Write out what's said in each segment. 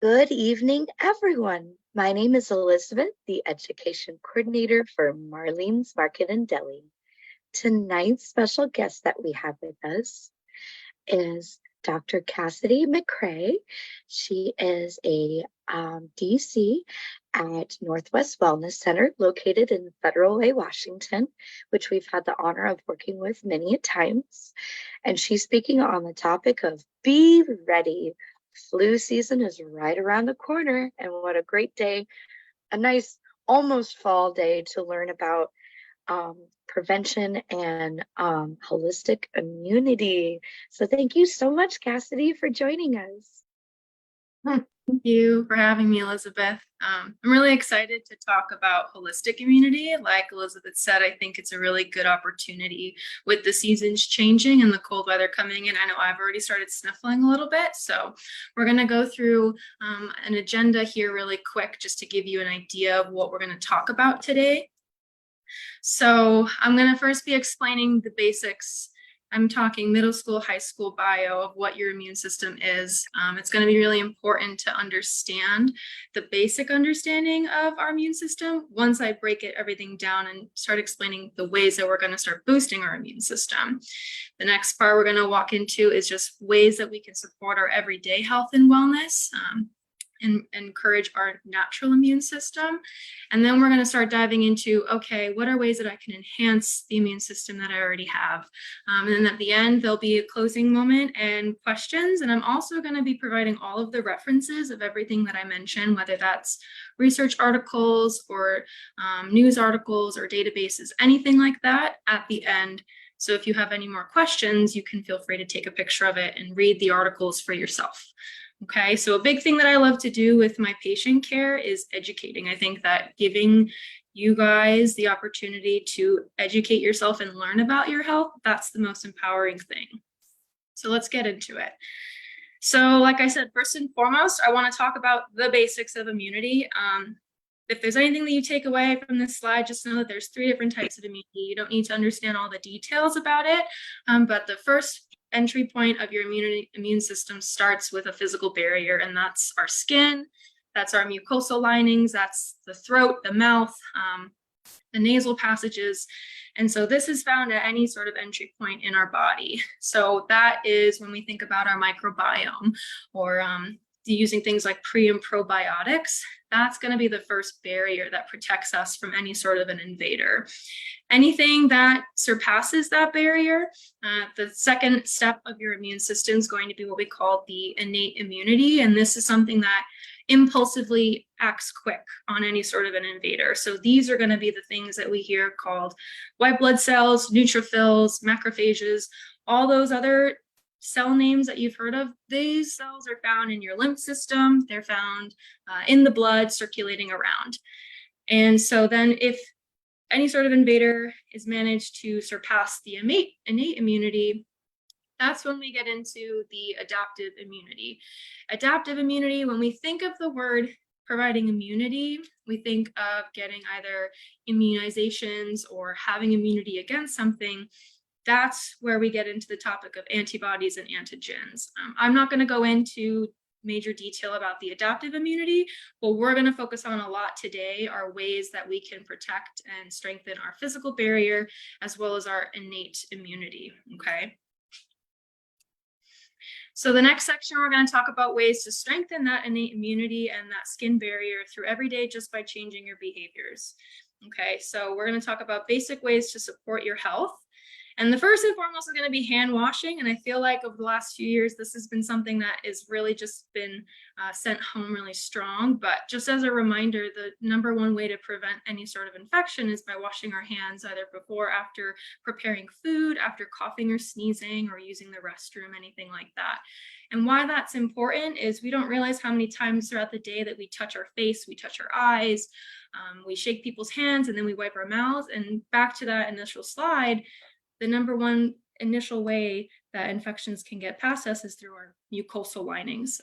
Good evening, everyone. My name is Elizabeth, the Education Coordinator for Marlene's Market and Deli. Tonight's special guest that we have with us is Dr. Cassidy McCrea. She is a DC at Northwest Wellness Center located in Federal Way, Washington, which we've had the honor of working with many a times. And she's speaking on the topic of be ready. Flu season is right around the corner, and what a great day, a nice almost fall day to learn about prevention and holistic immunity. So thank you so much, Cassidy, for joining us. Thank you for having me, Elizabeth. I'm really excited to talk about holistic immunity. Like Elizabeth said, I think it's a really good opportunity with the seasons changing and the cold weather coming in. I know I've already started sniffling a little bit, so we're going to go through an agenda here really quick just to give you an idea of what we're going to talk about today. So I'm going to first be explaining the basics. I'm talking middle school, high school bio of what your immune system is. It's going to be really important to understand the basic understanding of our immune system once I break everything down and start explaining the ways that we're going to start boosting our immune system. The next part we're going to walk into is just ways that we can support our everyday health and wellness. And encourage our natural immune system. And then we're going to start diving into, okay, what are ways that I can enhance the immune system that I already have? And then at the end, there'll be a closing moment and questions. And I'm also going to be providing all of the references of everything that I mentioned, whether that's research articles or news articles or databases, anything like that at the end. So if you have any more questions, you can feel free to take a picture of it and read the articles for yourself. Okay, so a big thing that I love to do with my patient care is educating. I think that giving you guys the opportunity to educate yourself and learn about your health, that's the most empowering thing. So let's get into it. So like I said, first and foremost, I want to talk about the basics of immunity. If there's anything that you take away from this slide, just know that there's 3 different types of immunity. You don't need to understand all the details about it, but the first entry point of your immune system starts with a physical barrier, and that's our skin, that's our mucosal linings, that's the throat, the mouth, the nasal passages. And so this is found at any sort of entry point in our body. So that is when we think about our microbiome or using things like pre and probiotics, that's going to be the first barrier that protects us from any sort of an invader. Anything that surpasses that barrier, the second step of your immune system is going to be what we call the innate immunity. And this is something that impulsively acts quick on any sort of an invader. So these are going to be the things that we hear called white blood cells, neutrophils, macrophages, all those other cell names that you've heard of. These cells are found in your lymph system. They're found in the blood circulating around. And so then if any sort of invader is managed to surpass the innate immunity, that's when we get into the adaptive immunity. Adaptive immunity, when we think of the word providing immunity, we think of getting either immunizations or having immunity against something. That's where we get into the topic of antibodies and antigens. I'm not going to go into major detail about the adaptive immunity. What we're going to focus on a lot today are ways that we can protect and strengthen our physical barrier as well as our innate immunity. Okay. So the next section, we're going to talk about ways to strengthen that innate immunity and that skin barrier through every day just by changing your behaviors. Okay, so we're going to talk about basic ways to support your health. And the first and foremost is going to be hand washing. And I feel like over the last few years, this has been something that has really just been sent home really strong. But just as a reminder, the number one way to prevent any sort of infection is by washing our hands either before or after preparing food, after coughing or sneezing, or using the restroom, anything like that. And why that's important is we don't realize how many times throughout the day that we touch our face, we touch our eyes, we shake people's hands, and then we wipe our mouths. And back to that initial slide, the number one initial way that infections can get past us is through our mucosal linings.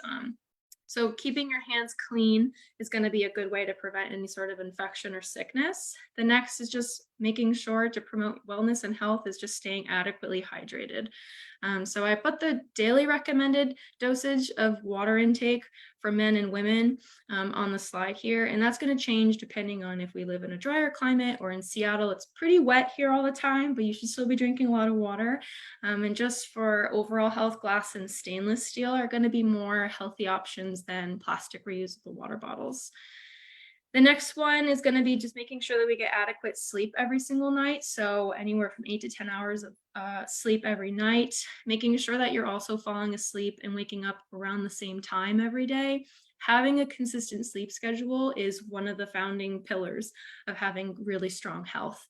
So keeping your hands clean is going to be a good way to prevent any sort of infection or sickness. The next is just making sure to promote wellness and health is just staying adequately hydrated. So I put the daily recommended dosage of water intake for men and women on the slide here, and that's going to change depending on if we live in a drier climate or in Seattle. It's pretty wet here all the time, but you should still be drinking a lot of water. And just for overall health, glass and stainless steel are going to be more healthy options than plastic reusable water bottles. The next one is going to be just making sure that we get adequate sleep every single night. So anywhere from 8 to 10 hours of sleep every night, making sure that you're also falling asleep and waking up around the same time every day. Having a consistent sleep schedule is one of the founding pillars of having really strong health.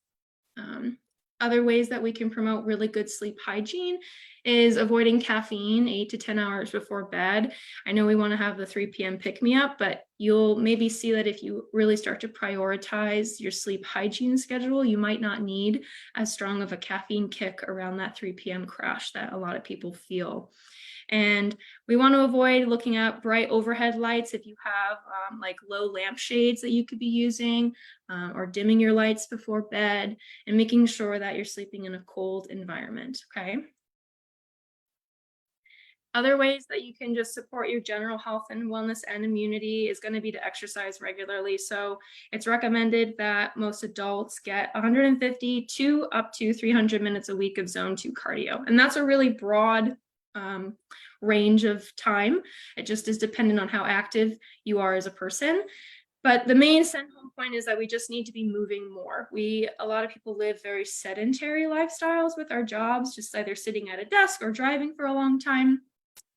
Other ways that we can promote really good sleep hygiene is avoiding caffeine 8 to 10 hours before bed. I know we want to have the 3 p.m. pick me up, but you'll maybe see that if you really start to prioritize your sleep hygiene schedule, you might not need as strong of a caffeine kick around that 3 p.m. crash that a lot of people feel. And we want to avoid looking at bright overhead lights if you have like low lampshades that you could be using, or dimming your lights before bed, and making sure that you're sleeping in a cold environment, okay? Other ways that you can just support your general health and wellness and immunity is going to be to exercise regularly. So it's recommended that most adults get 150 to up to 300 minutes a week of zone 2 cardio. And that's a really broad range of time. It just is dependent on how active you are as a person. But the main send home point is that we just need to be moving more. A lot of people live very sedentary lifestyles with our jobs, just either sitting at a desk or driving for a long time.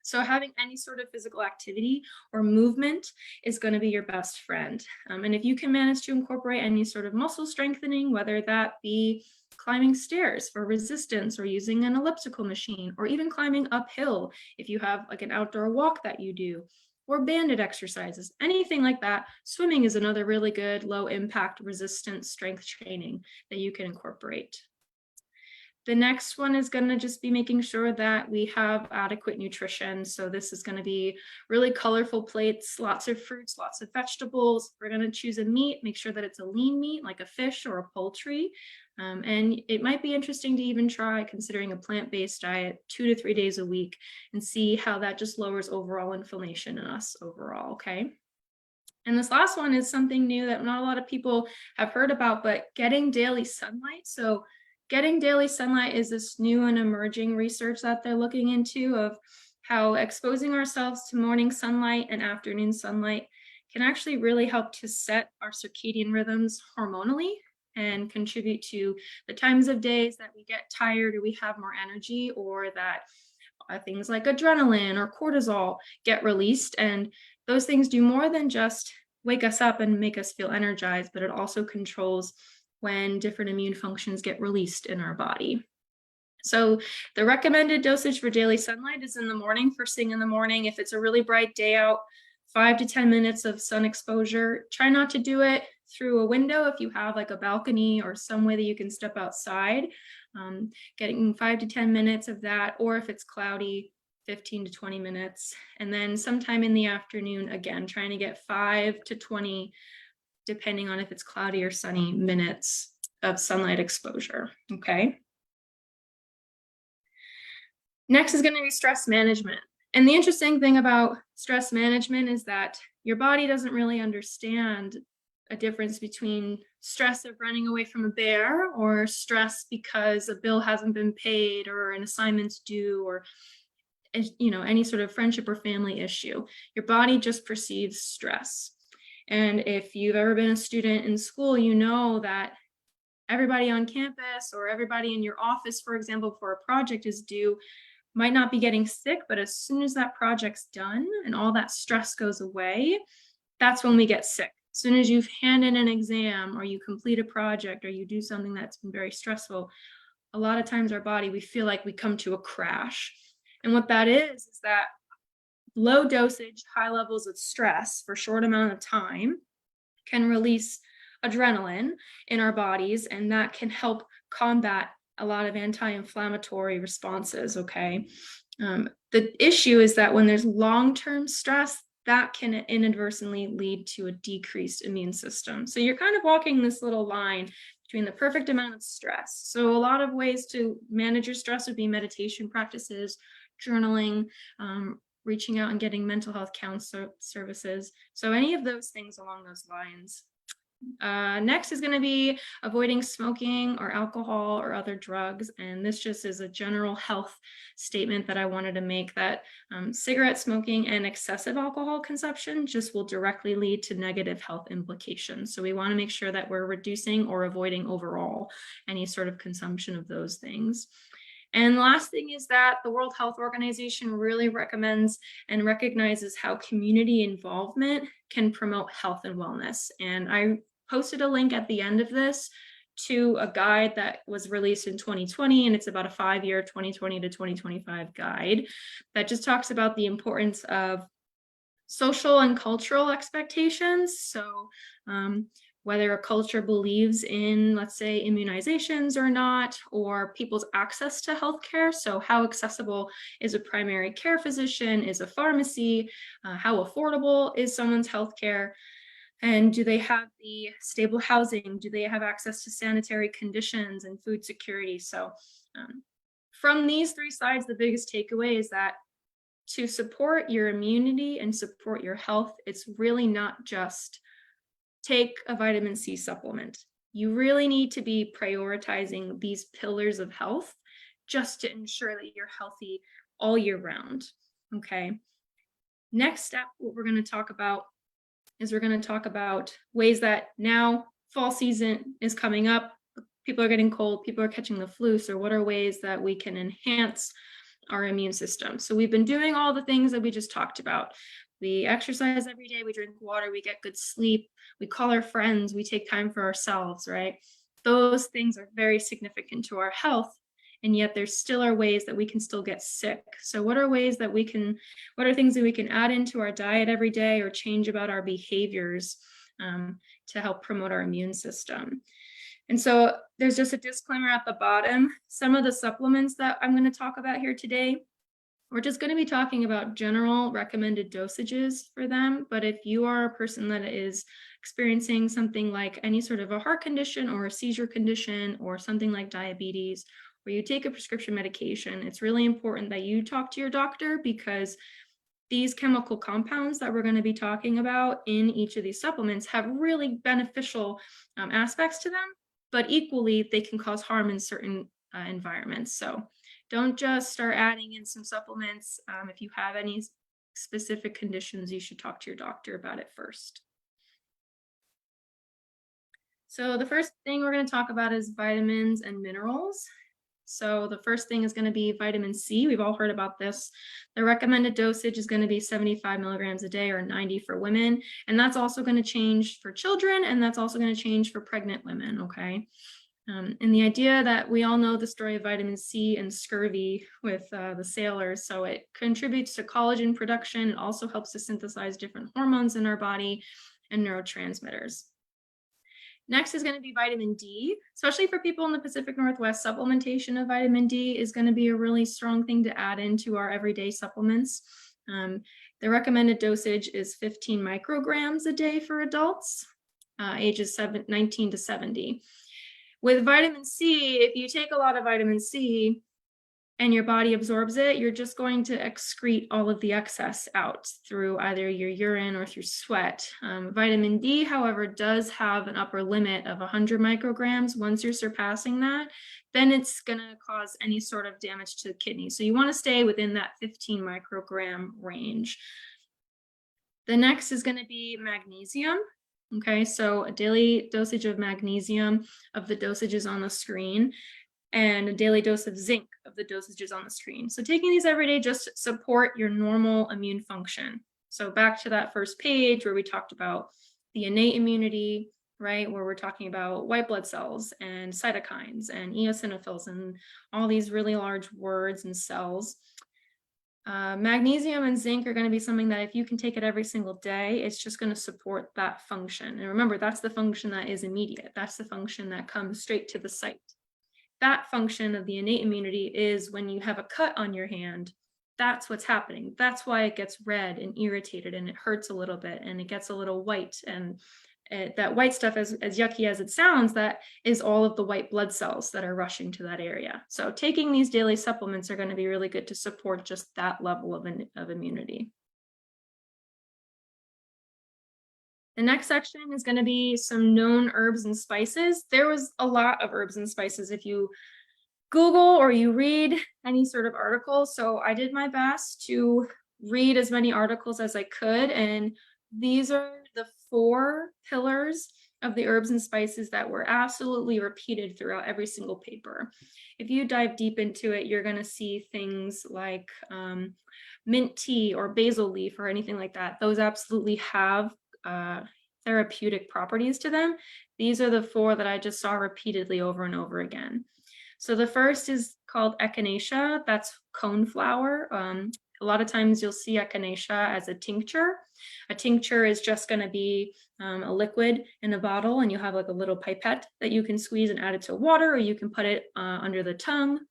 So having any sort of physical activity or movement is going to be your best friend. And if you can manage to incorporate any sort of muscle strengthening, whether that be climbing stairs for resistance or using an elliptical machine, or even climbing uphill if you have like an outdoor walk that you do, or banded exercises, anything like that. Swimming is another really good low impact resistance strength training that you can incorporate. The next one is going to just be making sure that we have adequate nutrition. So this is going to be really colorful plates, lots of fruits, lots of vegetables. We're going to choose a meat, make sure that it's a lean meat like a fish or a poultry. And it might be interesting to even try considering a plant-based diet 2 to 3 days a week and see how that just lowers overall inflammation in us overall, okay? And this last one is something new that not a lot of people have heard about, but getting daily sunlight. So getting daily sunlight is this new and emerging research that they're looking into of how exposing ourselves to morning sunlight and afternoon sunlight can actually really help to set our circadian rhythms hormonally and contribute to the times of days that we get tired or we have more energy, or that things like adrenaline or cortisol get released. And those things do more than just wake us up and make us feel energized, but it also controls when different immune functions get released in our body. So the recommended dosage for daily sunlight is in the morning, first thing in the morning. If it's a really bright day out, 5 to 10 minutes of sun exposure. Try not to do it through a window if you have like a balcony or some way that you can step outside. Getting 5 to 10 minutes of that, or if it's cloudy, 15 to 20 minutes. And then sometime in the afternoon, again, trying to get 5 to 20, depending on if it's cloudy or sunny, minutes of sunlight exposure, okay? Next is going to be stress management. And the interesting thing about stress management is that your body doesn't really understand a difference between stress of running away from a bear or stress because a bill hasn't been paid or an assignment's due, or any sort of friendship or family issue. Your body just perceives stress. And if you've ever been a student in school, you know that everybody on campus or everybody in your office, for example, before a project is due, might not be getting sick, but as soon as that project's done and all that stress goes away, that's when we get sick. As soon as you've handed an exam or you complete a project or you do something that's been very stressful, a lot of times our body, we feel like we come to a crash. And what that is that low dosage, high levels of stress for a short amount of time can release adrenaline in our bodies, and that can help combat a lot of anti-inflammatory responses, okay? The issue is that when there's long-term stress, that can inadvertently lead to a decreased immune system. So you're kind of walking this little line between the perfect amount of stress. So a lot of ways to manage your stress would be meditation practices, journaling, reaching out and getting mental health counsel services. So any of those things along those lines. Next is going to be avoiding smoking or alcohol or other drugs. And this just is a general health statement that I wanted to make, that cigarette smoking and excessive alcohol consumption just will directly lead to negative health implications. So we want to make sure that we're reducing or avoiding overall any sort of consumption of those things. And the last thing is that the World Health Organization really recommends and recognizes how community involvement can promote health and wellness. And I posted a link at the end of this to a guide that was released in 2020, and it's about a 5-year 2020 to 2025 guide that just talks about the importance of social and cultural expectations. So whether a culture believes in, let's say, immunizations or not, or people's access to healthcare. So how accessible is a primary care physician, is a pharmacy, how affordable is someone's healthcare, and do they have the stable housing? Do they have access to sanitary conditions and food security? So from these three sides, the biggest takeaway is that to support your immunity and support your health, it's really not just take a vitamin C supplement. You really need to be prioritizing these pillars of health just to ensure that you're healthy all year round. Okay. Next step, what we're going to talk about is we're going to talk about ways that now fall season is coming up. People are getting cold, people are catching the flu. So what are ways that we can enhance our immune system? So we've been doing all the things that we just talked about. We exercise every day, we drink water, we get good sleep, we call our friends, we take time for ourselves, right? Those things are very significant to our health, and yet there still are ways that we can still get sick. So what are things that we can add into our diet every day or change about our behaviors to help promote our immune system? And so there's just a disclaimer at the bottom. Some of the supplements that I'm going to talk about here today, we're just going to be talking about general recommended dosages for them. But if you are a person that is experiencing something like any sort of a heart condition or a seizure condition or something like diabetes, where you take a prescription medication, it's really important that you talk to your doctor, because these chemical compounds that we're going to be talking about in each of these supplements have really beneficial aspects to them, but equally they can cause harm in certain environments. So don't just start adding in some supplements. If you have any specific conditions, you should talk to your doctor about it first. So the first thing we're going to talk about is vitamins and minerals. So the first thing is going to be vitamin C. We've all heard about this. The recommended dosage is going to be 75 milligrams a day, or 90 for women. And that's also going to change for children, and that's also going to change for pregnant women, okay? And the idea that we all know the story of vitamin C and scurvy with the sailors. So it contributes to collagen production. It also helps to synthesize different hormones in our body and neurotransmitters. Next is going to be vitamin D, especially for people in the Pacific Northwest. Supplementation of vitamin D is going to be a really strong thing to add into our everyday supplements. The recommended dosage is 15 micrograms a day for adults, ages 19 to 70. With vitamin C, if you take a lot of vitamin C and your body absorbs it, you're just going to excrete all of the excess out through either your urine or through sweat. Vitamin D, however, does have an upper limit of 100 micrograms. Once you're surpassing that, then it's going to cause any sort of damage to the kidney. So you want to stay within that 15 microgram range. The next is going to be magnesium. Okay, so a daily dosage of magnesium of the dosages on the screen, and a daily dose of zinc of the dosages on the screen. So taking these every day just support your normal immune function. So back to that first page where we talked about the innate immunity, right? Where we're talking about white blood cells and cytokines and eosinophils and all these really large words and cells. Magnesium and zinc are going to be something that if you can take it every single day, it's just going to support that function. And remember, that's the function that is immediate. That's the function that comes straight to the site. That function of the innate immunity is when you have a cut on your hand, that's what's happening. That's why it gets red and irritated and it hurts a little bit and it gets a little white. And that white stuff, as yucky as it sounds, that is all of the white blood cells that are rushing to that area. So taking these daily supplements are going to be really good to support just that level of immunity. The next section is going to be some known herbs and spices. There was a lot of herbs and spices if you Google or you read any sort of article. So I did my best to read as many articles as I could. And these are the 4 pillars of the herbs and spices that were absolutely repeated throughout every single paper. If you dive deep into it, you're going to see things like mint tea or basil leaf or anything like that. Those absolutely have therapeutic properties to them. These are the 4 that I just saw repeatedly over and over again. So the first is called echinacea. That's coneflower. A lot of times you'll see echinacea as a tincture. A tincture is just going to be a liquid in a bottle, and you have like a little pipette that you can squeeze and add it to water, or you can put it under the tongue.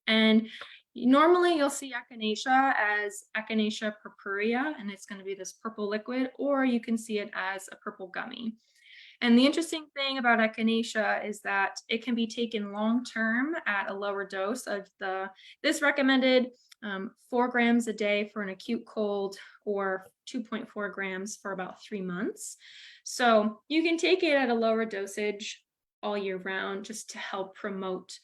And normally you'll see echinacea as Echinacea purpurea, and it's going to be this purple liquid, or you can see it as a purple gummy. And the interesting thing about echinacea is that it can be taken long-term at a lower dose of this recommended 4 grams a day for an acute cold, or 2.4 grams for about 3 months. So you can take it at a lower dosage all year round just to help promote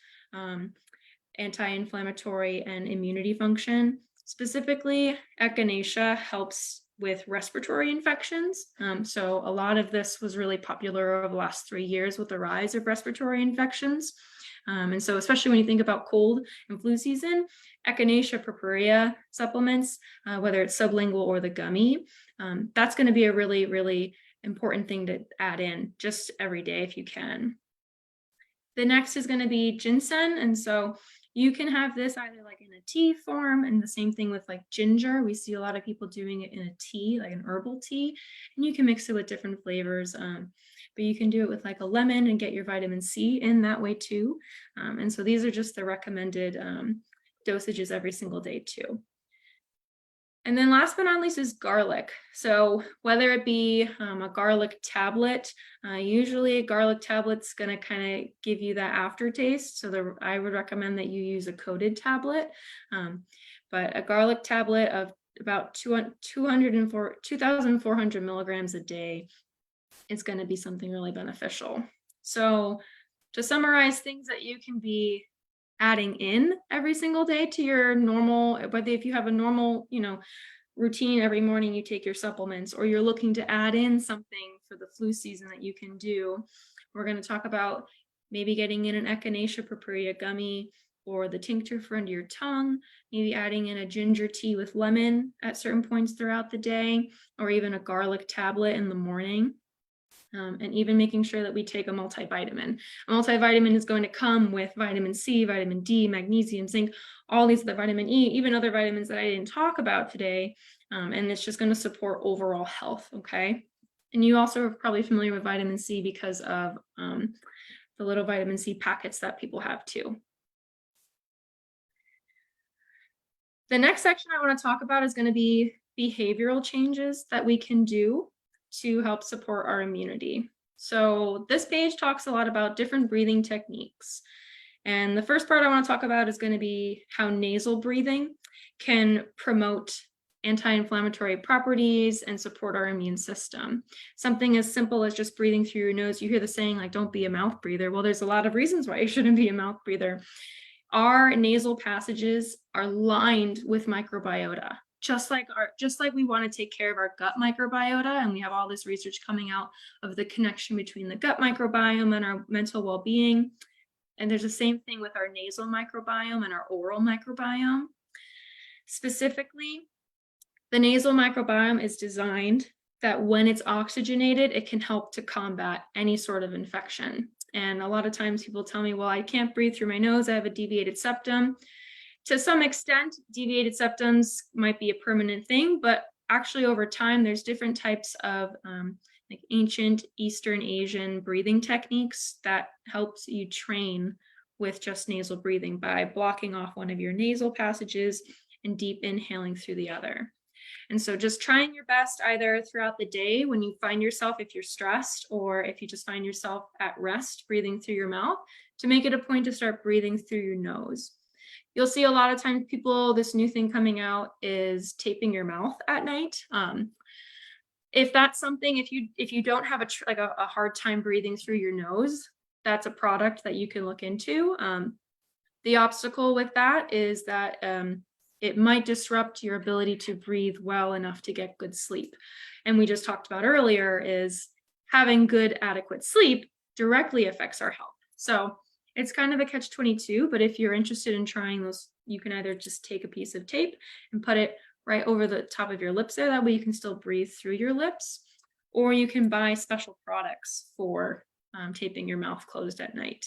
anti-inflammatory and immunity function. Specifically, echinacea helps with respiratory infections. So a lot of this was really popular over the last 3 years with the rise of respiratory infections. And so especially when you think about cold and flu season, Echinacea purpurea supplements, whether it's sublingual or the gummy, that's going to be a really, really important thing to add in just every day if you can. The next is going to be ginseng. And so you can have this either like in a tea form, and the same thing with like ginger. We see a lot of people doing it in a tea, like an herbal tea, and you can mix it with different flavors. But you can do it with like a lemon and get your vitamin C in that way too. And so these are just the recommended dosages every single day too. And then last but not least is garlic. So whether it be a garlic tablet, usually a garlic tablet's going to kind of give you that aftertaste. So I would recommend that you use a coated tablet. But a garlic tablet of about 2,400 milligrams a day is going to be something really beneficial. So to summarize, things that you can be adding in every single day to your normal, whether if you have a normal, routine every morning you take your supplements, or you're looking to add in something for the flu season that you can do. We're going to talk about maybe getting in an Echinacea purpurea gummy or the tincture for under your tongue, maybe adding in a ginger tea with lemon at certain points throughout the day, or even a garlic tablet in the morning. And even making sure that we take a multivitamin. A multivitamin is going to come with vitamin C, vitamin D, magnesium, zinc, all these, the vitamin E, even other vitamins that I didn't talk about today. And it's just going to support overall health, okay? And you also are probably familiar with vitamin C because of the little vitamin C packets that people have too. The next section I want to talk about is going to be behavioral changes that we can do to help support our immunity. So this page talks a lot about different breathing techniques. And the first part I want to talk about is going to be how nasal breathing can promote anti-inflammatory properties and support our immune system. Something as simple as just breathing through your nose. You hear the saying like, don't be a mouth breather. Well, there's a lot of reasons why you shouldn't be a mouth breather. Our nasal passages are lined with microbiota. Just like we want to take care of our gut microbiota, and we have all this research coming out of the connection between the gut microbiome and our mental well-being. And there's the same thing with our nasal microbiome and our oral microbiome. Specifically, the nasal microbiome is designed that when it's oxygenated, it can help to combat any sort of infection. And a lot of times people tell me, well, I can't breathe through my nose, I have a deviated septum. To some extent, deviated septums might be a permanent thing, but actually over time, there's different types of like ancient Eastern Asian breathing techniques that helps you train with just nasal breathing by blocking off one of your nasal passages and deep inhaling through the other. And so just trying your best either throughout the day when you find yourself, if you're stressed, or if you just find yourself at rest, breathing through your mouth, to make it a point to start breathing through your nose. You'll see a lot of times people, this new thing coming out is taping your mouth at night. If that's something, if you don't have a hard time breathing through your nose, that's a product that you can look into. The obstacle with that is that it might disrupt your ability to breathe well enough to get good sleep. And we just talked about earlier is having good, adequate sleep directly affects our health. So it's kind of a catch-22, but if you're interested in trying those, you can either just take a piece of tape and put it right over the top of your lips there. That way you can still breathe through your lips, or you can buy special products for taping your mouth closed at night.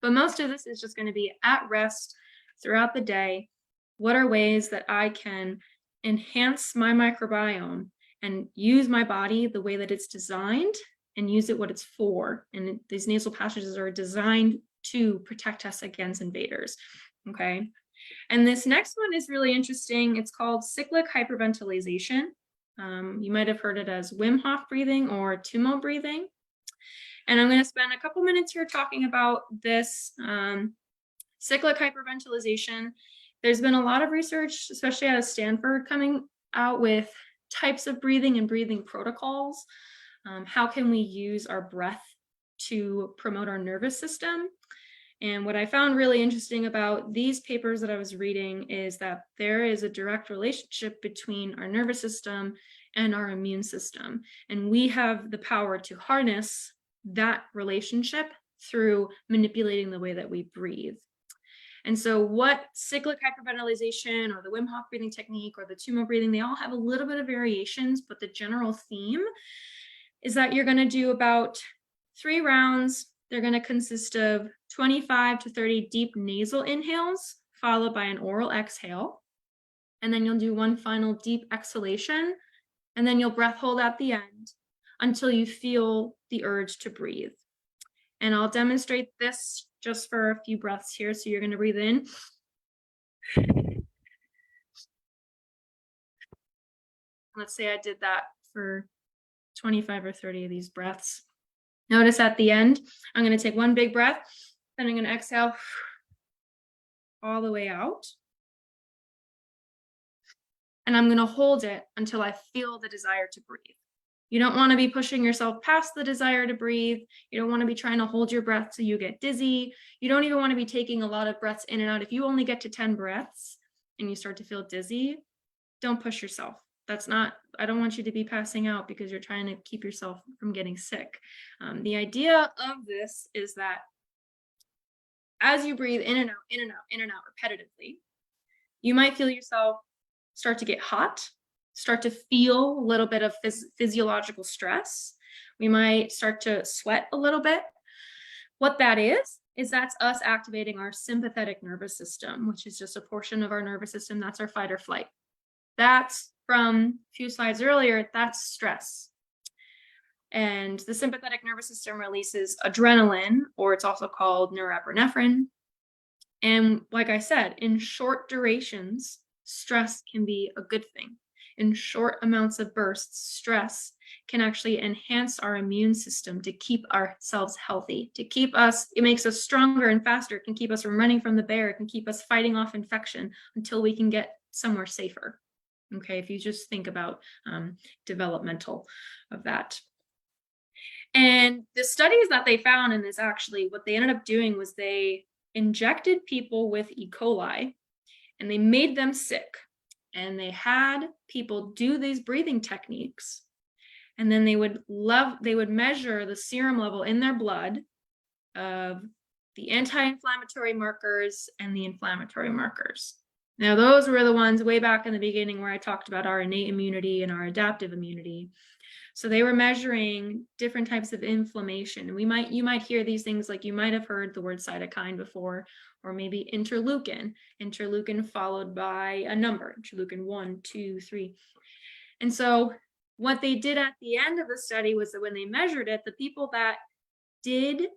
But most of this is just going to be at rest throughout the day. What are ways that I can enhance my microbiome and use my body the way that it's designed and use it what it's for? And these nasal passages are designed to protect us against invaders. Okay. And this next one is really interesting. It's called cyclic hyperventilation. You might have heard it as Wim Hof breathing or Tumo breathing. And I'm going to spend a couple minutes here talking about this cyclic hyperventilation. There's been a lot of research, especially out of Stanford, coming out with types of breathing and breathing protocols. How can we use our breath to promote our nervous system? And what I found really interesting about these papers that I was reading is that there is a direct relationship between our nervous system and our immune system. And we have the power to harness that relationship through manipulating the way that we breathe. And so what cyclic hyperventilation or the Wim Hof breathing technique or the Tumo breathing, they all have a little bit of variations, but the general theme is that you're going to do about 3 rounds. They're going to consist of 25 to 30 deep nasal inhales, followed by an oral exhale. And then you'll do one final deep exhalation, and then you'll breath hold at the end until you feel the urge to breathe. And I'll demonstrate this just for a few breaths here. So you're going to breathe in. Let's say I did that for 25 or 30 of these breaths. Notice at the end, I'm going to take one big breath, then I'm going to exhale all the way out. And I'm going to hold it until I feel the desire to breathe. You don't want to be pushing yourself past the desire to breathe. You don't want to be trying to hold your breath so you get dizzy. You don't even want to be taking a lot of breaths in and out. If you only get to 10 breaths and you start to feel dizzy, don't push yourself. I don't want you to be passing out because you're trying to keep yourself from getting sick. The idea of this is that as you breathe in and out, in and out, in and out repetitively, you might feel yourself start to get hot, start to feel a little bit of physiological stress. We might start to sweat a little bit. What that is that's us activating our sympathetic nervous system, which is just a portion of our nervous system. That's our fight or flight. That's from a few slides earlier, that's stress. And the sympathetic nervous system releases adrenaline, or it's also called norepinephrine. And like I said, in short durations, stress can be a good thing. In short amounts of bursts, stress can actually enhance our immune system to keep ourselves healthy, it makes us stronger and faster. It can keep us from running from the bear. It can keep us fighting off infection until we can get somewhere safer. Okay, if you just think about developmental of that. And the studies that they found in this, actually, what they ended up doing was they injected people with E. coli and they made them sick. And they had people do these breathing techniques. And then they would measure the serum level in their blood of the anti-inflammatory markers and the inflammatory markers. Now, those were the ones way back in the beginning where I talked about our innate immunity and our adaptive immunity. So they were measuring different types of inflammation. And you might hear these things, like you might have heard the word cytokine before, or maybe interleukin followed by a number, interleukin 1, 2, 3. And so what they did at the end of the study was that when they measured it, the people that did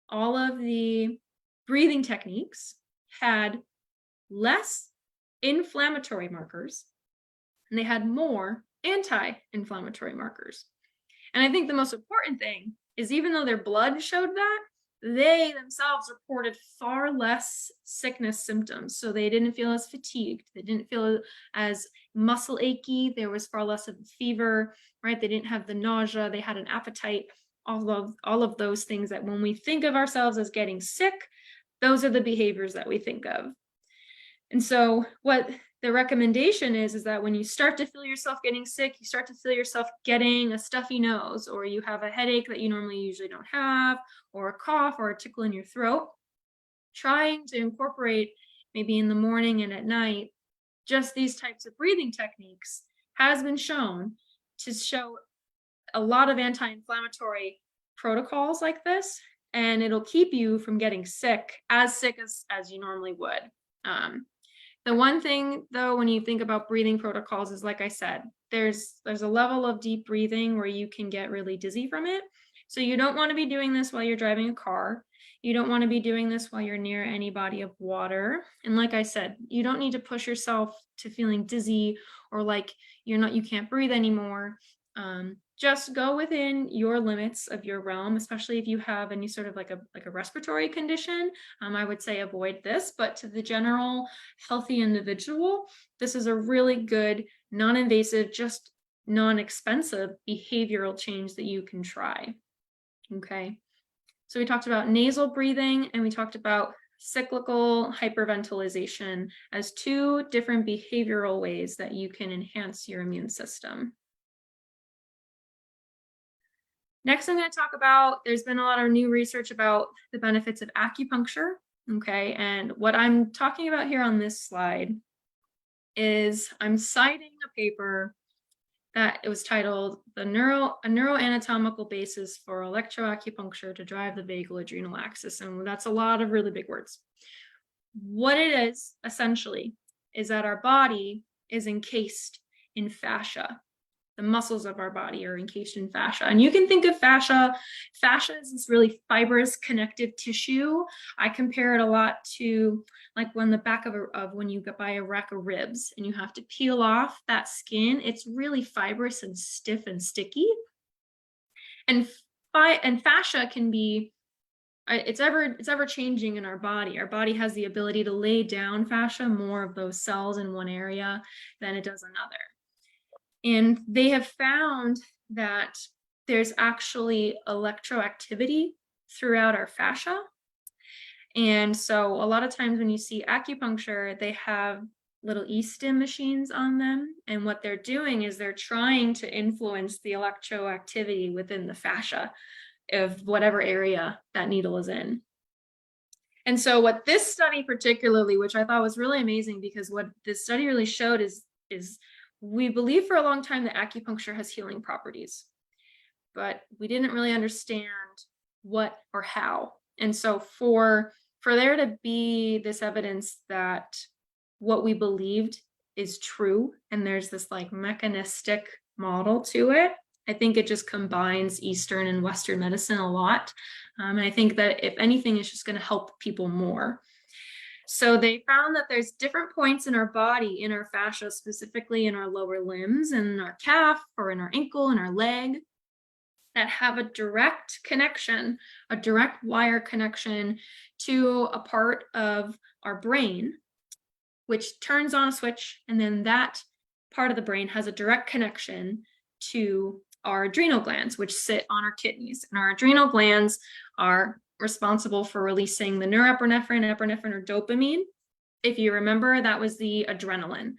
all of the breathing techniques had less inflammatory markers and they had more anti-inflammatory markers. And I think the most important thing is, even though their blood showed that, they themselves reported far less sickness symptoms. So they didn't feel as fatigued. They didn't feel as muscle achy. There was far less of a fever, right? They didn't have the nausea. They had an appetite. All of those things that when we think of ourselves as getting sick, those are the behaviors that we think of. And so what the recommendation is that when you start to feel yourself getting sick, you start to feel yourself getting a stuffy nose, or you have a headache that you normally usually don't have, or a cough or a tickle in your throat, trying to incorporate maybe in the morning and at night just these types of breathing techniques has been shown to show a lot of anti-inflammatory protocols like this, and it'll keep you from getting sick as you normally would. The one thing, though, when you think about breathing protocols is, like I said, there's a level of deep breathing where you can get really dizzy from it. So you don't want to be doing this while you're driving a car. You don't want to be doing this while you're near any body of water. And like I said, you don't need to push yourself to feeling dizzy or like you can't breathe anymore. Just go within your limits of your realm, especially if you have any sort of like a respiratory condition. I would say avoid this, but to the general healthy individual, this is a really good, non-invasive, just non-expensive behavioral change that you can try. Okay. So we talked about nasal breathing and we talked about cyclical hyperventilation as two different behavioral ways that you can enhance your immune system. Next, I'm going to talk about, there's been a lot of new research about the benefits of acupuncture. Okay, and what I'm talking about here on this slide is I'm citing a paper that it was titled A Neuroanatomical Basis for Electroacupuncture to Drive the Vagal Adrenal Axis. And that's a lot of really big words. What it is, essentially, is that our body is encased in fascia. The muscles of our body are encased in fascia. And you can think of fascia is this really fibrous connective tissue. I compare it a lot to like when the back of when you buy a rack of ribs and you have to peel off that skin. It's really fibrous and stiff and sticky. And fascia can be, it's ever changing in our body. Our body has the ability to lay down fascia, more of those cells in one area than it does another. And they have found that there's actually electroactivity throughout our fascia. And so a lot of times when you see acupuncture, they have little e-stim machines on them. And what they're doing is they're trying to influence the electroactivity within the fascia of whatever area that needle is in. And so what this study particularly, which I thought was really amazing, because what this study really showed is we believe for a long time that acupuncture has healing properties, but we didn't really understand what or how. And so for there to be this evidence that what we believed is true, and there's this like mechanistic model to it, I think it just combines Eastern and Western medicine a lot. And I think that if anything, it's just going to help people more. So they found that there's different points in our body, in our fascia, specifically in our lower limbs, and in our calf or in our ankle and our leg, that have a direct connection, a direct wire connection to a part of our brain, which turns on a switch, and then that part of the brain has a direct connection to our adrenal glands, which sit on our kidneys. And our adrenal glands are responsible for releasing the norepinephrine, epinephrine, or dopamine. If you remember, that was the adrenaline.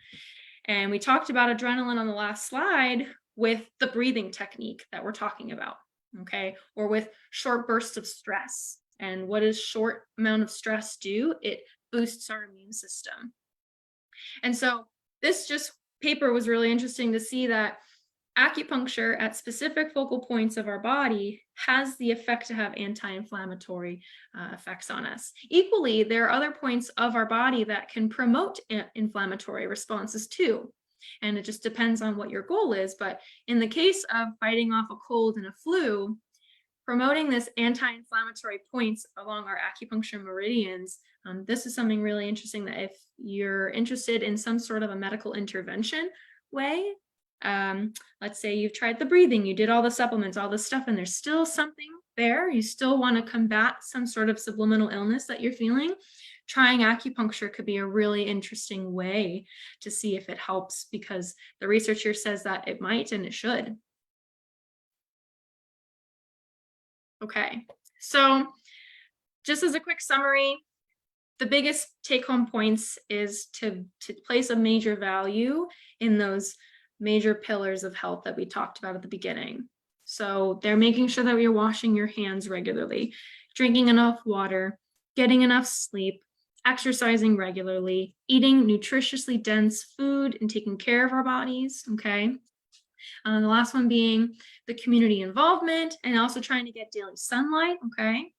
And we talked about adrenaline on the last slide with the breathing technique that we're talking about, okay? Or with short bursts of stress. And what does short amount of stress do? It boosts our immune system. And so this paper was really interesting to see that acupuncture at specific focal points of our body has the effect to have anti-inflammatory effects on us. Equally, there are other points of our body that can promote inflammatory responses too. And it just depends on what your goal is. But in the case of fighting off a cold and a flu, promoting this anti-inflammatory points along our acupuncture meridians, this is something really interesting that if you're interested in some sort of a medical intervention, way. Let's say you've tried the breathing, you did all the supplements, all the stuff, and there's still something there. You still want to combat some sort of subliminal illness that you're feeling. Trying acupuncture could be a really interesting way to see if it helps, because the research here says that it might and it should. Okay, so just as a quick summary, the biggest take-home points is to place a major value in those major pillars of health that we talked about at the beginning. So they're making sure that you're washing your hands regularly, drinking enough water, getting enough sleep, exercising regularly, eating nutritiously dense food, and taking care of our bodies, okay? The last one being the community involvement and also trying to get daily sunlight, okay?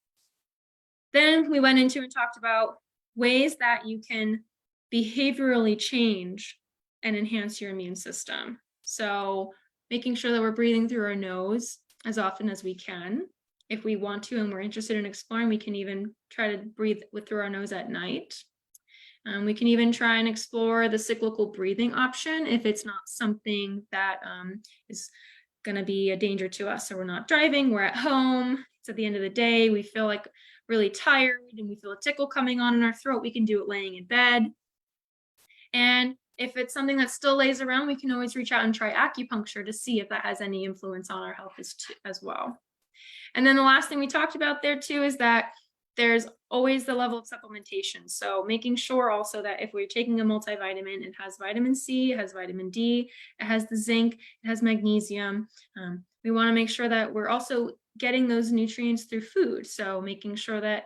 Then we went into and talked about ways that you can behaviorally change and enhance your immune system. So making sure that we're breathing through our nose as often as we can. If we want to and we're interested in exploring, we can even try to breathe through our nose at night. We can even try and explore the cyclical breathing option if it's not something that is going to be a danger to us. So we're not driving, we're at home. It's at the end of the day, we feel like really tired and we feel a tickle coming on in our throat. We can do it laying in bed. And if it's something that still lays around, we can always reach out and try acupuncture to see if that has any influence on our health as well. And then the last thing we talked about there too is that there's always the level of supplementation. So making sure also that if we're taking a multivitamin, it has vitamin C, it has vitamin D, it has the zinc, it has magnesium. We want to make sure that we're also getting those nutrients through food. So making sure that,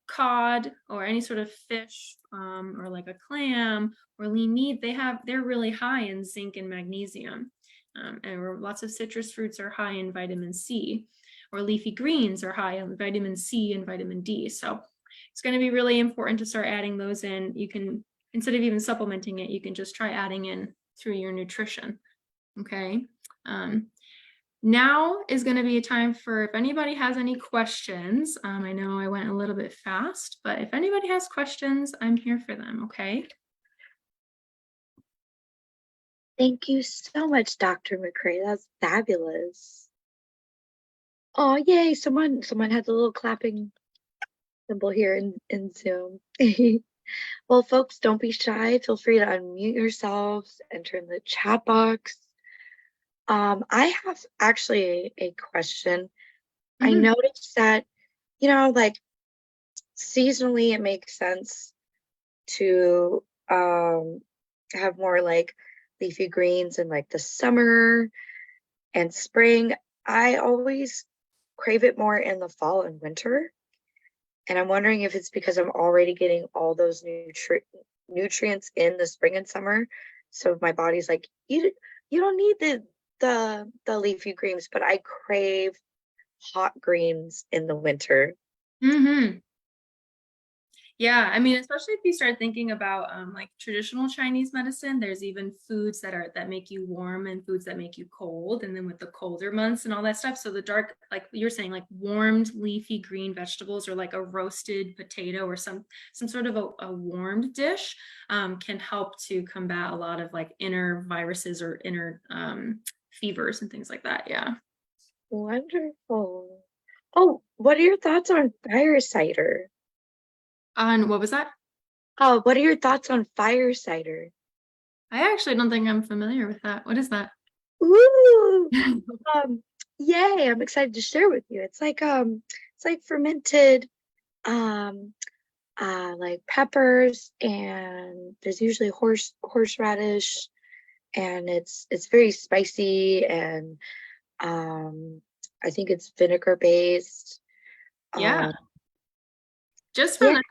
cod or any sort of fish or like a clam or lean meat, they're really high in zinc and magnesium. And lots of citrus fruits are high in vitamin C, or leafy greens are high in vitamin C and vitamin D. So it's going to be really important to start adding those in. You can, instead of even supplementing it, you can just try adding in through your nutrition. Okay. Now is going to be a time for if anybody has any questions. I know I went a little bit fast, but if anybody has questions, I'm here for them. Okay. Thank you so much, Dr. McCrea. That's fabulous. Oh, yay. Someone had the little clapping symbol here in Zoom. Well, folks, don't be shy. Feel free to unmute yourselves, enter in the chat box. I have actually a question. I noticed that, like seasonally, it makes sense to have more like leafy greens in like the summer and spring. I always crave it more in the fall and winter. And I'm wondering if it's because I'm already getting all those nutrients in the spring and summer. So my body's like, you don't need the leafy greens, but I crave hot greens in the winter. Yeah, I mean, especially if you start thinking about like traditional Chinese medicine, there's even foods that make you warm and foods that make you cold. And then with the colder months and all that stuff. So the dark, like you're saying, like warmed leafy green vegetables or like a roasted potato or some sort of a warmed dish can help to combat a lot of like inner viruses or inner fevers and things like that. Yeah. Wonderful. Oh, what are your thoughts on fire cider? On what was that? Oh, what are your thoughts on fire cider? I actually don't think I'm familiar with that. What is that? Ooh, yay! I'm excited to share with you. It's like fermented, like peppers, and there's usually horseradish, and it's very spicy, and I think it's vinegar based. Yeah. Just from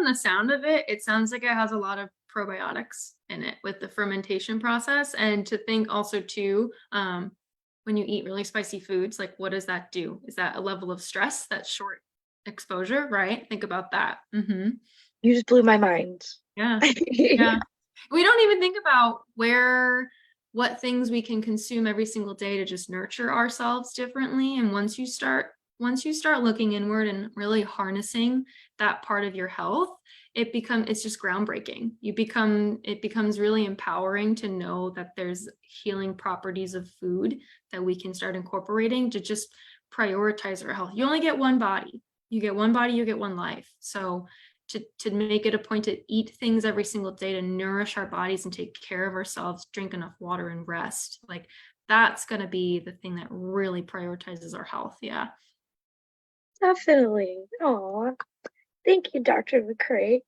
the sound of it, it sounds like it has a lot of probiotics in it with the fermentation process. And to think also too, when you eat really spicy foods, like what does that do? Is that a level of stress, that short exposure, right? Think about that. You just blew my mind. Yeah. Yeah. We don't even think about what things we can consume every single day to just nurture ourselves differently. And once you start looking inward and really harnessing that part of your health, it's just groundbreaking. It becomes really empowering to know that there's healing properties of food that we can start incorporating to just prioritize our health. You only get one body. You get one body, you get one life. So to make it a point to eat things every single day to nourish our bodies and take care of ourselves, drink enough water and rest, like that's going to be the thing that really prioritizes our health. Yeah. Definitely. Oh, thank you, Dr. McCrea.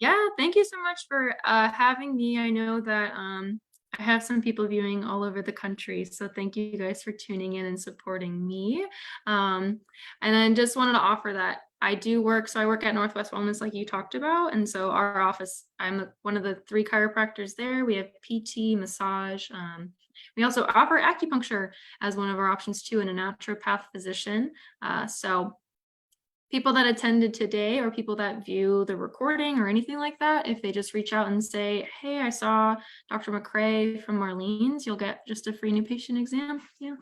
Yeah, thank you so much for having me. I know that I have some people viewing all over the country, so thank you guys for tuning in and supporting me. And then just wanted to offer that I do work, so I work at Northwest Wellness, like you talked about, and so our office, I'm one of the 3 chiropractors there. We have PT, massage. We also offer acupuncture as one of our options too, and a naturopath physician. So people that attended today or people that view the recording or anything like that, if they just reach out and say, hey, I saw Dr. McCrea from Marlene's, you'll get just a free new patient exam. Yeah.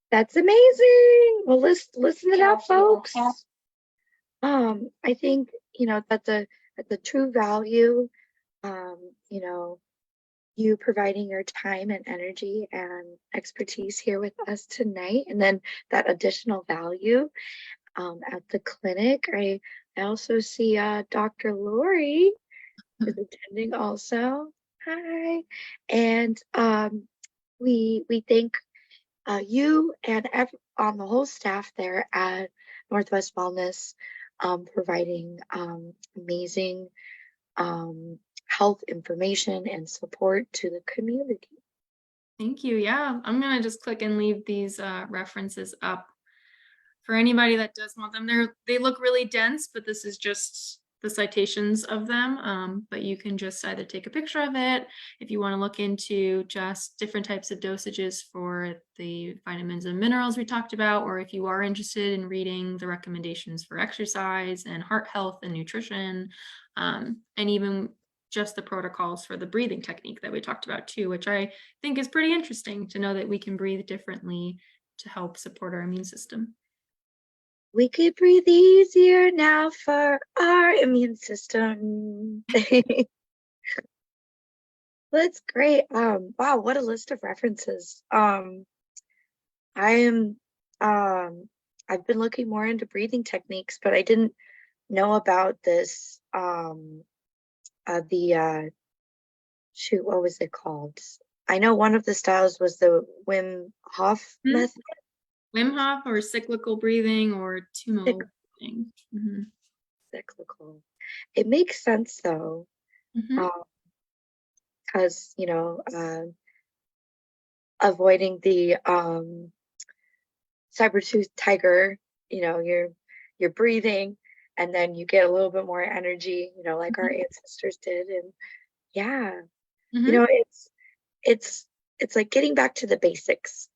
That's amazing. Well, listen to that, folks. I think, that's a true value. You know, you providing your time and energy and expertise here with us tonight, and then that additional value at the clinic. I also see Dr. Lori is attending also. Hi. And we thank you and on the whole staff there at Northwest Wellness, providing amazing health information and support to the community. Thank you. Yeah, I'm going to just click and leave these references up for anybody that does want them. They look really dense, but this is just the citations of them. But you can just either take a picture of it if you want to look into just different types of dosages for the vitamins and minerals we talked about, or if you are interested in reading the recommendations for exercise and heart health and nutrition, and even just the protocols for the breathing technique that we talked about too, which I think is pretty interesting to know that we can breathe differently to help support our immune system. We could breathe easier now for our immune system. That's great. Wow, what a list of references. I am I've been looking more into breathing techniques, but I didn't know about this shoot, what was it called? I know one of the styles was the Wim Hof method. Wim Hof or cyclical breathing or Tumo breathing. Cyclical. It makes sense though, because avoiding the saber-tooth tiger, you're breathing and then you get a little bit more energy, like our ancestors did. And yeah, it's like getting back to the basics.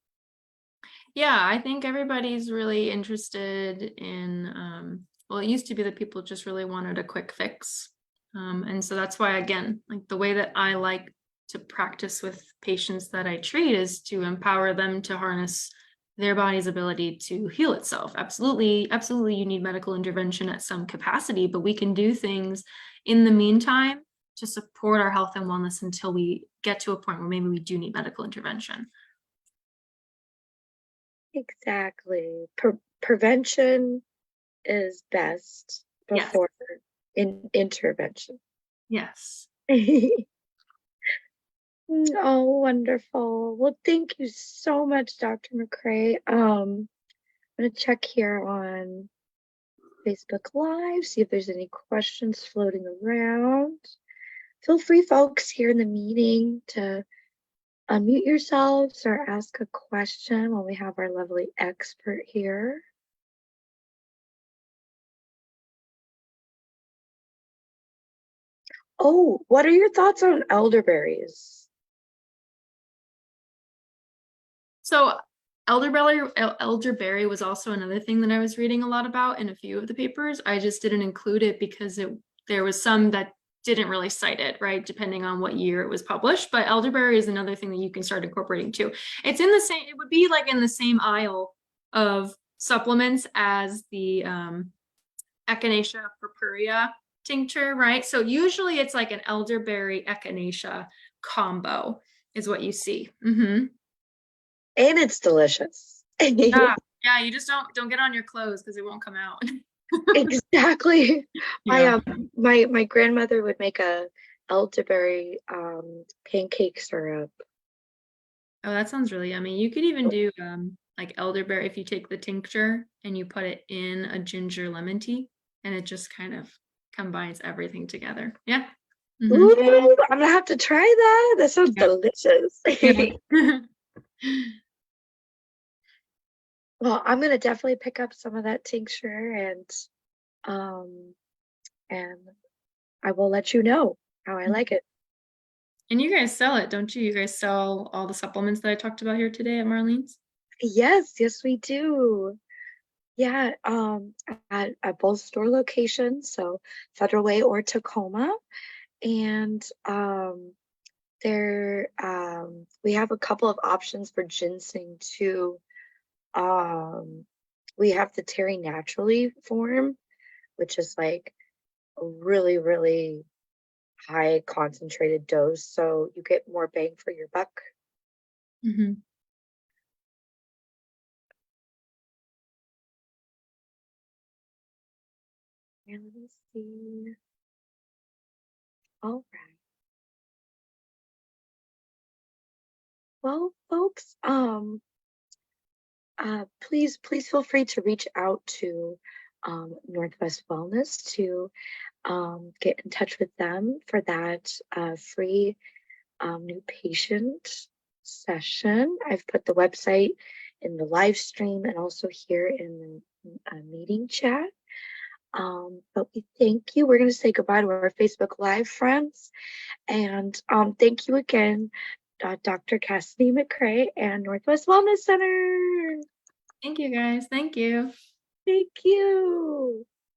Yeah, I think everybody's really interested in, well, it used to be that people just really wanted a quick fix. And so that's why, again, like the way that I like to practice with patients that I treat is to empower them to harness their body's ability to heal itself. Absolutely, absolutely, you need medical intervention at some capacity, but we can do things in the meantime to support our health and wellness until we get to a point where maybe we do need medical intervention. Exactly. Prevention is best before intervention. Yes. Oh, wonderful. Well, thank you so much, Dr. McCrea. I'm going to check here on Facebook Live, see if there's any questions floating around. Feel free, folks, here in the meeting to unmute yourselves or ask a question while we have our lovely expert here. Oh, what are your thoughts on elderberries? So elderberry was also another thing that I was reading a lot about in a few of the papers. I just didn't include it because there was some that didn't really cite it, right? Depending on what year it was published. But elderberry is another thing that you can start incorporating too. It's in the same, it would be like in the same aisle of supplements as the Echinacea purpurea tincture, right? So usually it's like an elderberry echinacea combo is what you see. And it's delicious. Yeah, yeah. You just don't get on your clothes because it won't come out. Exactly. My Yeah. my grandmother would make a elderberry pancake syrup. Oh, that sounds really yummy. You could even do like elderberry if you take the tincture and you put it in a ginger lemon tea, and it just kind of combines everything together. Yeah. Ooh, I'm gonna have to try that. That sounds Yeah. delicious. Yeah. Well, I'm gonna definitely pick up some of that tincture um and I will let you know how I like it. And you guys sell it, don't you? You guys sell all the supplements that I talked about here today at Marlene's? Yes, yes, we do. Yeah, at both store locations, so Federal Way or Tacoma. And we have a couple of options for ginseng too. We have the Terry Naturally form, which is like a really, really high concentrated dose, so you get more bang for your buck. Mm-hmm. And let me see. All right. Well, folks, please feel free to reach out to Northwest Wellness to get in touch with them for that free new patient session. I've put the website in the live stream and also here in the meeting chat. But we thank you. We're going to say goodbye to our Facebook Live friends. And thank you again, Dr. Cassidy McCrea and Northwest Wellness Center. Thank you guys. Thank you. Thank you.